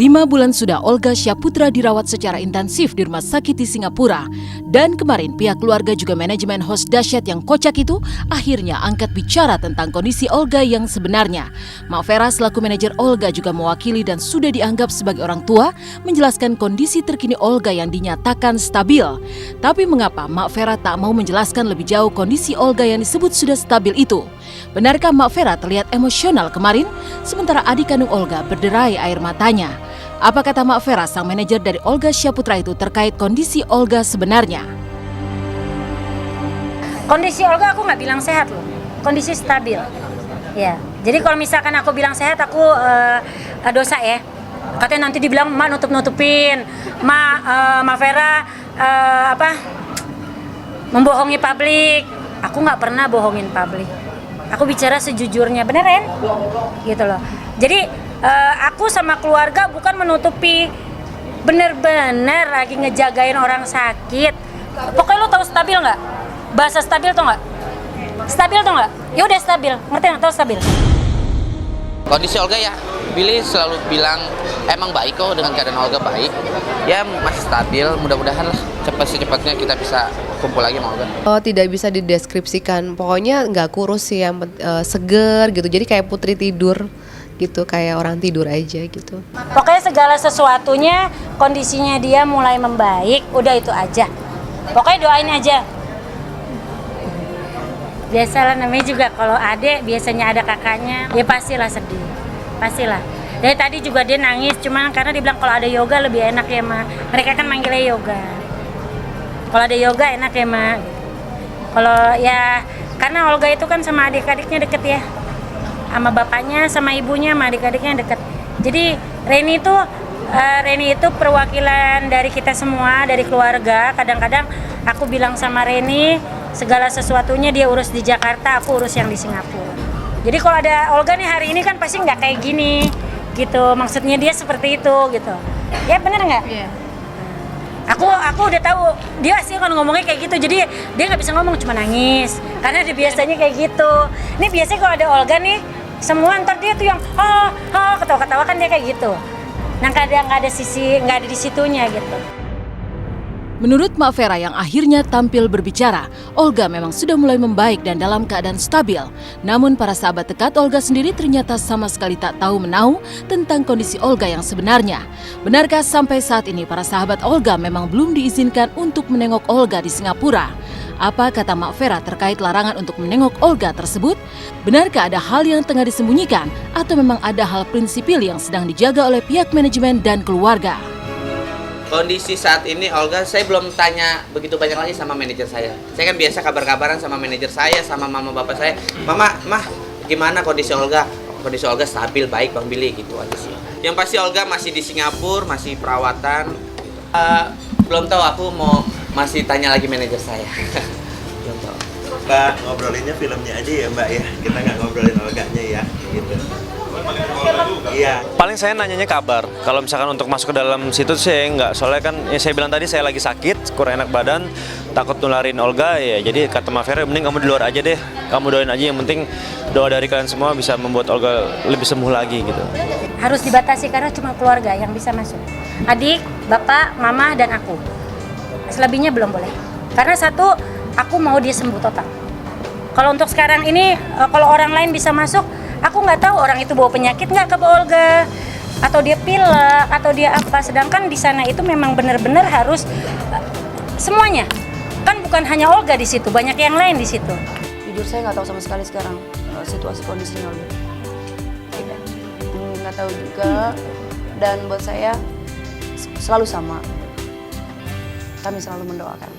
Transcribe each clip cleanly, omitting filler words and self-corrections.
5 bulan sudah Olga Syaputra dirawat secara intensif di rumah sakit di Singapura. Dan kemarin pihak keluarga juga manajemen host dahsyat yang kocak itu akhirnya angkat bicara tentang kondisi Olga yang sebenarnya. Mak Vera selaku manajer Olga juga mewakili dan sudah dianggap sebagai orang tua menjelaskan kondisi terkini Olga yang dinyatakan stabil. Tapi mengapa Mak Vera tak mau menjelaskan lebih jauh kondisi Olga yang disebut sudah stabil itu? Benarkah Mak Vera terlihat emosional kemarin sementara adik kandung Olga berderai air matanya? Apa kata Mak Vera, sang manajer dari Olga Syaputra itu terkait kondisi Olga sebenarnya? Kondisi Olga aku nggak bilang sehat loh, kondisi stabil. Ya, jadi kalau misalkan aku bilang sehat, aku dosa ya. Katanya nanti dibilang Mak nutup-nutupin, Mak Vera membohongi publik. Aku nggak pernah bohongin publik. Aku bicara sejujurnya, bener kan? Gitu loh. Jadi aku sama keluarga bukan menutupi, bener-bener lagi ngejagain orang sakit. Pokoknya lo tahu stabil nggak? Bahasa stabil tau nggak? Stabil tau nggak? Ya udah stabil, ngerti nggak? Tahu stabil. Kondisi Olga ya, Billy selalu bilang emang baik kok, dengan keadaan Olga baik. Ya masih stabil, mudah-mudahan lah secepatnya kita bisa kumpul lagi sama Olga. Oh, tidak bisa dideskripsikan, pokoknya nggak kurus sih, yang seger gitu. Jadi kayak putri tidur gitu, kayak orang tidur aja gitu. Pokoknya segala sesuatunya, kondisinya dia mulai membaik, udah itu aja. Pokoknya doain aja. Biasalah namanya juga kalau adek, biasanya ada kakaknya, ya pastilah sedih, pastilah. Dari tadi juga dia nangis, cuman karena dia bilang kalau ada yoga lebih enak ya Ma. Mereka kan manggilnya yoga. Kalau ada yoga enak ya Ma. Kalau ya, karena Olga itu kan sama adik-adiknya deket ya. Sama bapaknya, sama ibunya, sama adik-adiknya deket. Jadi Reni itu perwakilan dari kita semua, dari keluarga. Kadang-kadang aku bilang sama Reni, segala sesuatunya dia urus di Jakarta, aku urus yang di Singapura. Jadi kalau ada Olga nih hari ini kan pasti nggak kayak gini, gitu. Maksudnya dia seperti itu, gitu. Ya bener nggak? Iya. Aku udah tahu dia sih kan ngomongnya kayak gitu, jadi dia nggak bisa ngomong, cuma nangis. Karena dia biasanya kayak gitu. Ini biasanya kalau ada Olga nih, semua ntar dia tuh yang ketawa-ketawa kan dia kayak gitu. Nah kadang nggak ada di situnya gitu. Menurut Mak Vera yang akhirnya tampil berbicara, Olga memang sudah mulai membaik dan dalam keadaan stabil. Namun para sahabat dekat Olga sendiri ternyata sama sekali tak tahu menahu tentang kondisi Olga yang sebenarnya. Benarkah sampai saat ini para sahabat Olga memang belum diizinkan untuk menengok Olga di Singapura? Apa kata Mak Vera terkait larangan untuk menengok Olga tersebut? Benarkah ada hal yang tengah disembunyikan atau memang ada hal prinsipil yang sedang dijaga oleh pihak manajemen dan keluarga? Kondisi saat ini Olga, saya belum tanya begitu banyak lagi sama manajer saya. Saya kan biasa kabar-kabaran sama manajer saya, sama mama bapak saya. Mah, gimana kondisi Olga? Kondisi Olga stabil, baik Bang Billy, gitu aja sih. Yang pasti Olga masih di Singapura, masih perawatan. Belum tahu, aku masih tanya lagi manajer saya. Belum tahu. Mbak, ngobrolinnya filmnya aja ya Mbak ya. Kita nggak ngobrolin Olganya ya, gitu. Iya. Paling saya nanyanya kabar. Kalau misalkan untuk masuk ke dalam situ saya nggak. Soalnya kan ya saya bilang tadi saya lagi sakit, kurang enak badan, takut nularin Olga ya. Jadi kata Mak Vera, mending kamu di luar aja deh. Kamu doain aja, yang penting doa dari kalian semua bisa membuat Olga lebih sembuh lagi gitu. Harus dibatasi karena cuma keluarga yang bisa masuk. Adik, bapak, mama, dan aku. Selebihnya belum boleh. Karena satu, aku mau dia sembuh total. Kalau untuk sekarang ini, kalau orang lain bisa masuk, aku nggak tahu orang itu bawa penyakit nggak ke Olga, atau dia pilek, atau dia apa. Sedangkan di sana itu memang benar-benar harus semuanya. Kan bukan hanya Olga di situ, banyak yang lain di situ. Jujur saya nggak tahu sama sekali sekarang situasi kondisinya Olga. Nggak tahu juga. Dan buat saya selalu sama. Kami selalu mendoakan.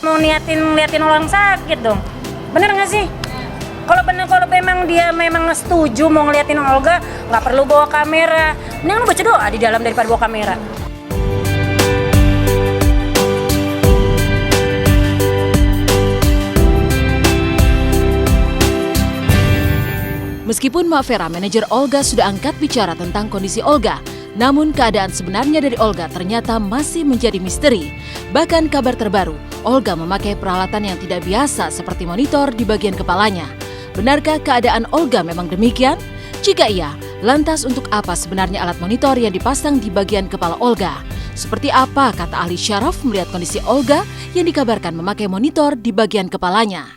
Mau liatin orang sakit dong, bener nggak sih? Kalau memang dia memang setuju mau ngeliatin Olga, nggak perlu bawa kamera. Mending lu baca doa di dalam daripada bawa kamera. Meskipun Mak Vera, manajer Olga, sudah angkat bicara tentang kondisi Olga, namun keadaan sebenarnya dari Olga ternyata masih menjadi misteri. Bahkan kabar terbaru, Olga memakai peralatan yang tidak biasa seperti monitor di bagian kepalanya. Benarkah keadaan Olga memang demikian? Jika iya, Lantas untuk apa sebenarnya alat monitor yang dipasang di bagian kepala Olga? Seperti apa kata ahli syaraf melihat kondisi Olga yang dikabarkan memakai monitor di bagian kepalanya?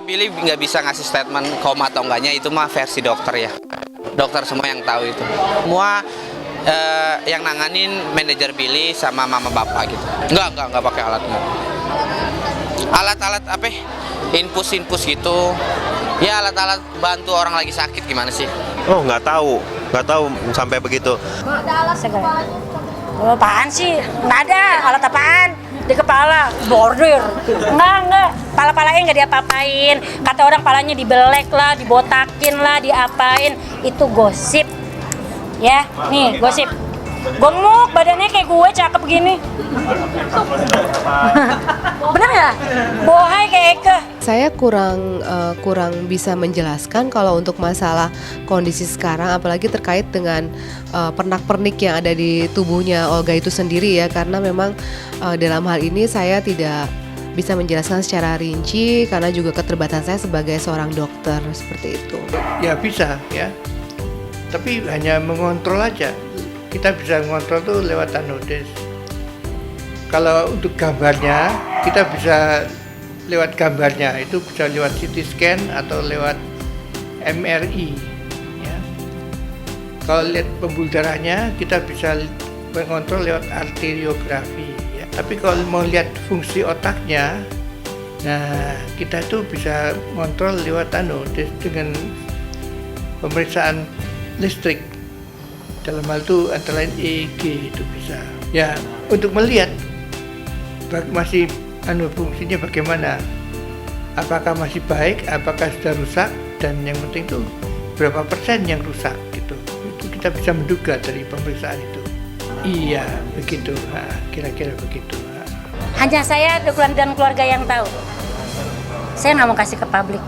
Billy nggak bisa ngasih statement koma atau enggaknya, itu mah versi dokter ya. Dokter semua yang tahu itu. Semua yang nanganin manajer Billy sama mama bapak gitu. Nggak pakai alatnya. Alat-alat apa? Infus gitu. Ya alat-alat bantu orang lagi sakit gimana sih? Oh nggak tahu sampai begitu. Oh, apaan sih? Nggak ada alat apaan di kepala, bordir. Enggak. Pala-palanya nggak diapa-apain. Kata orang palanya dibelek lah, dibotakin lah, diapain. Itu gosip. Ya, nih gosip. Gemuk, badannya kayak gue, cakep begini. Bener ya? Bohai kayak Eke. Saya kurang bisa menjelaskan kalau untuk masalah kondisi sekarang, apalagi terkait dengan pernak-pernik yang ada di tubuhnya Olga itu sendiri ya, karena memang dalam hal ini saya tidak bisa menjelaskan secara rinci karena juga keterbatasan saya sebagai seorang dokter seperti itu. Ya bisa ya, tapi hanya mengontrol aja. Kita bisa mengontrol tuh lewat anodes. Kalau untuk gambarnya, kita bisa lewat gambarnya, itu bisa lewat CT scan atau lewat MRI ya. Kalau lihat pembuluh darahnya, kita bisa mengontrol lewat arteriografi ya. Tapi kalau mau lihat fungsi otaknya, nah kita tuh bisa mengontrol lewat dengan pemeriksaan listrik. Dalam hal itu antara lain EEG itu bisa. Ya, untuk melihat masih fungsinya bagaimana. Apakah masih baik, apakah sudah rusak, dan yang penting itu berapa persen yang rusak gitu. Itu kita bisa menduga dari pemeriksaan itu. Iya, begitu. Kira-kira begitu. Hanya saya dan keluarga yang tahu. Saya nggak mau kasih ke publik.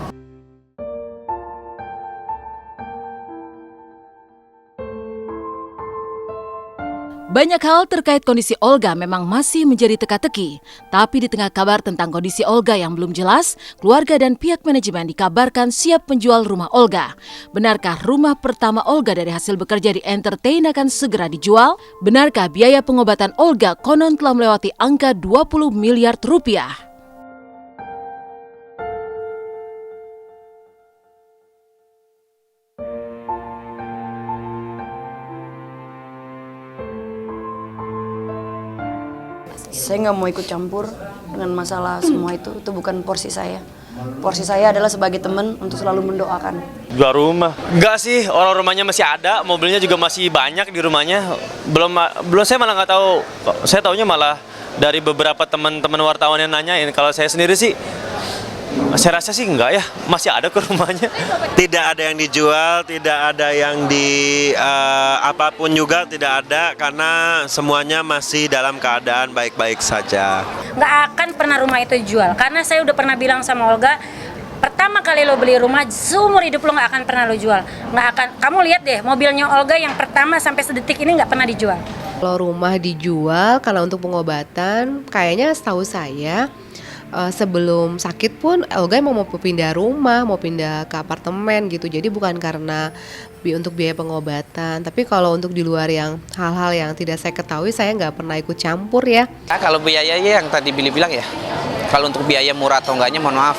Banyak hal terkait kondisi Olga memang masih menjadi teka-teki. Tapi di tengah kabar tentang kondisi Olga yang belum jelas, keluarga dan pihak manajemen dikabarkan siap menjual rumah Olga. Benarkah rumah pertama Olga dari hasil bekerja di Entertain akan segera dijual? Benarkah biaya pengobatan Olga konon telah melewati angka 20 miliar rupiah? Saya nggak mau ikut campur dengan masalah semua itu bukan porsi saya. Porsi saya adalah sebagai teman untuk selalu mendoakan. Jual rumah? Enggak sih, orang rumahnya masih ada, mobilnya juga masih banyak di rumahnya. Belum saya malah nggak tahu. Saya taunya malah dari beberapa teman-teman wartawan yang nanyain. Kalau saya sendiri sih, saya rasa sih enggak ya, masih ada ke rumahnya. Tidak ada yang dijual, tidak ada yang apapun juga tidak ada, karena semuanya masih dalam keadaan baik-baik saja. Nggak akan pernah rumah itu dijual, karena saya udah pernah bilang sama Olga, pertama kali lo beli rumah, seumur hidup lo nggak akan pernah lo jual. Nggak akan. Kamu lihat deh, mobilnya Olga yang pertama sampai sedetik ini nggak pernah dijual. Kalau rumah dijual karena untuk pengobatan, kayaknya setahu saya sebelum sakit pun Olga mau pindah rumah, mau pindah ke apartemen gitu. Jadi bukan karena untuk biaya pengobatan. Tapi kalau untuk di luar yang hal-hal yang tidak saya ketahui, saya nggak pernah ikut campur ya. Kalau biayanya yang tadi Billy bilang ya, kalau untuk biaya murah atau enggaknya mohon maaf.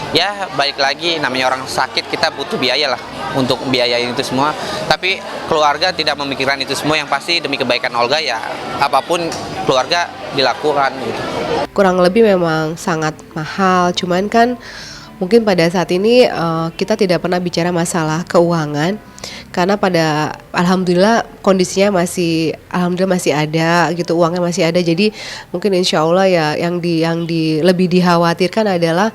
Ya balik lagi, namanya orang sakit kita butuh biaya lah untuk biayain itu semua. Tapi keluarga tidak memikirkan itu semua, yang pasti demi kebaikan Olga ya apapun keluarga dilakukan gitu. Kurang lebih memang sangat mahal, cuman kan mungkin pada saat ini kita tidak pernah bicara masalah keuangan karena alhamdulillah kondisinya masih ada gitu, uangnya masih ada. Jadi mungkin insya Allah ya yang lebih dikhawatirkan adalah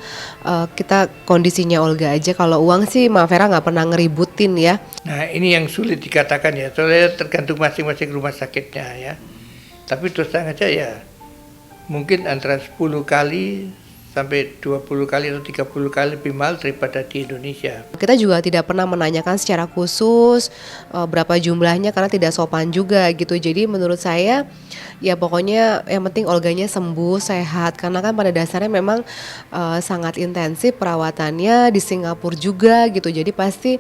kita kondisinya Olga aja. Kalau uang sih Mbak Vera nggak pernah ngeributin ya. Nah ini yang sulit dikatakan ya, soalnya tergantung masing-masing rumah sakitnya ya. Tapi terus terang aja ya, mungkin antara 10 kali sampai 20 kali atau 30 kali lebih mahal daripada di Indonesia. Kita juga tidak pernah menanyakan secara khusus berapa jumlahnya karena tidak sopan juga gitu. Jadi menurut saya ya pokoknya yang penting Olganya sembuh, sehat. Karena kan pada dasarnya memang sangat intensif perawatannya di Singapura juga gitu. Jadi pasti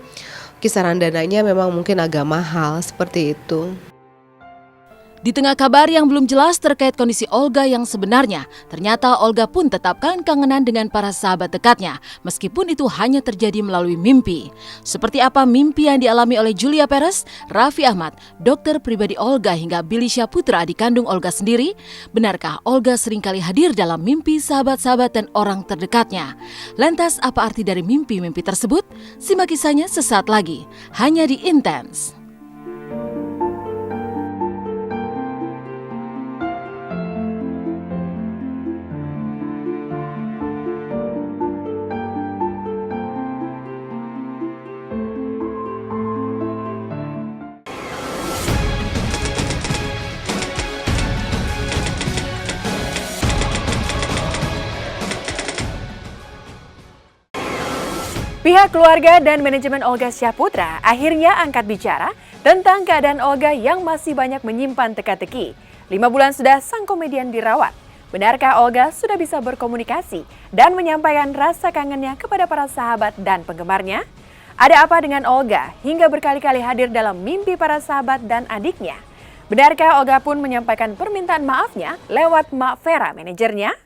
kisaran dananya memang mungkin agak mahal seperti itu. Di tengah kabar yang belum jelas terkait kondisi Olga yang sebenarnya, ternyata Olga pun tetapkan kangenan dengan para sahabat dekatnya, meskipun itu hanya terjadi melalui mimpi. Seperti apa mimpi yang dialami oleh Julia Perez, Raffi Ahmad, dokter pribadi Olga hingga Billy Syahputra adik kandung Olga sendiri? Benarkah Olga seringkali hadir dalam mimpi sahabat-sahabat dan orang terdekatnya? Lantas apa arti dari mimpi-mimpi tersebut? Simak kisahnya sesaat lagi, hanya di Intense. Pihak keluarga dan manajemen Olga Syahputra akhirnya angkat bicara tentang keadaan Olga yang masih banyak menyimpan teka-teki. 5 bulan sudah sang komedian dirawat. Benarkah Olga sudah bisa berkomunikasi dan menyampaikan rasa kangennya kepada para sahabat dan penggemarnya? Ada apa dengan Olga hingga berkali-kali hadir dalam mimpi para sahabat dan adiknya? Benarkah Olga pun menyampaikan permintaan maafnya lewat Mak Vera, manajernya?